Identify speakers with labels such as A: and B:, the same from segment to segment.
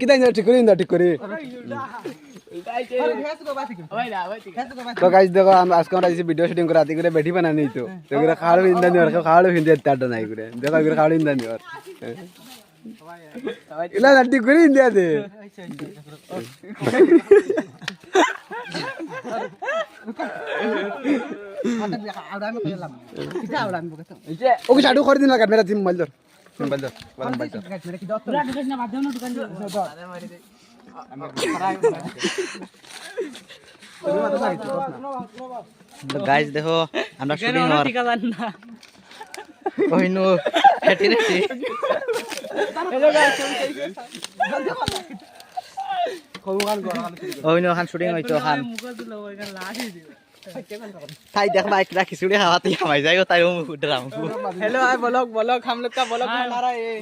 A: কিতা ঠিক করে ঠিক করে তো গাইস দেখো আজকে আমরা ভিডিও শুটিং করে রাতে করে বেটি বানানি তো এগুলো খাওয়ার ইন্দা নিওর খাওয়ার হিন্দি তারটা নাই করে দেখো এগুলো খাওয়ার ইন্দা নিওর ইলা ঠিক করে ইন্দিয়া দে ওকে শাড়ু করে দিন লাগা মেরা জিম মাল ধর মোবাইল ধর মোবাইল ধর
B: তো গাইস দেখো আমরা শুটিং হওয়ার কইনো হেটি রেটি কইনো খান শুটিং হইতো খান তাই দেখবা একলা খিচুড়ি খাওয়াতে হামাই যাইও তাই Durham
C: hello hi blog blog हम लोग का ब्लॉग बना रहा है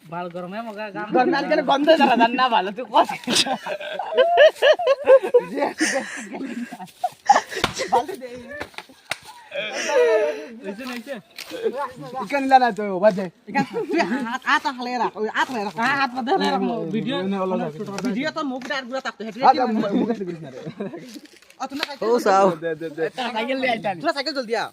C: बाल गरम है मगा काम गरम आजकल बंद है जरा धन्ना भालो तू कस
A: ইকান ইলা না তো বাদে
C: हाथ हले रख हाथ हले रख हाथ बदल रख वीडियो वीडियो तो मुख डार पूरा तक हेट
A: মুখে করিস না রে
C: और तूने
B: ও সাও
C: साइकिल ले आइता तूने साइकिल जल्दी आ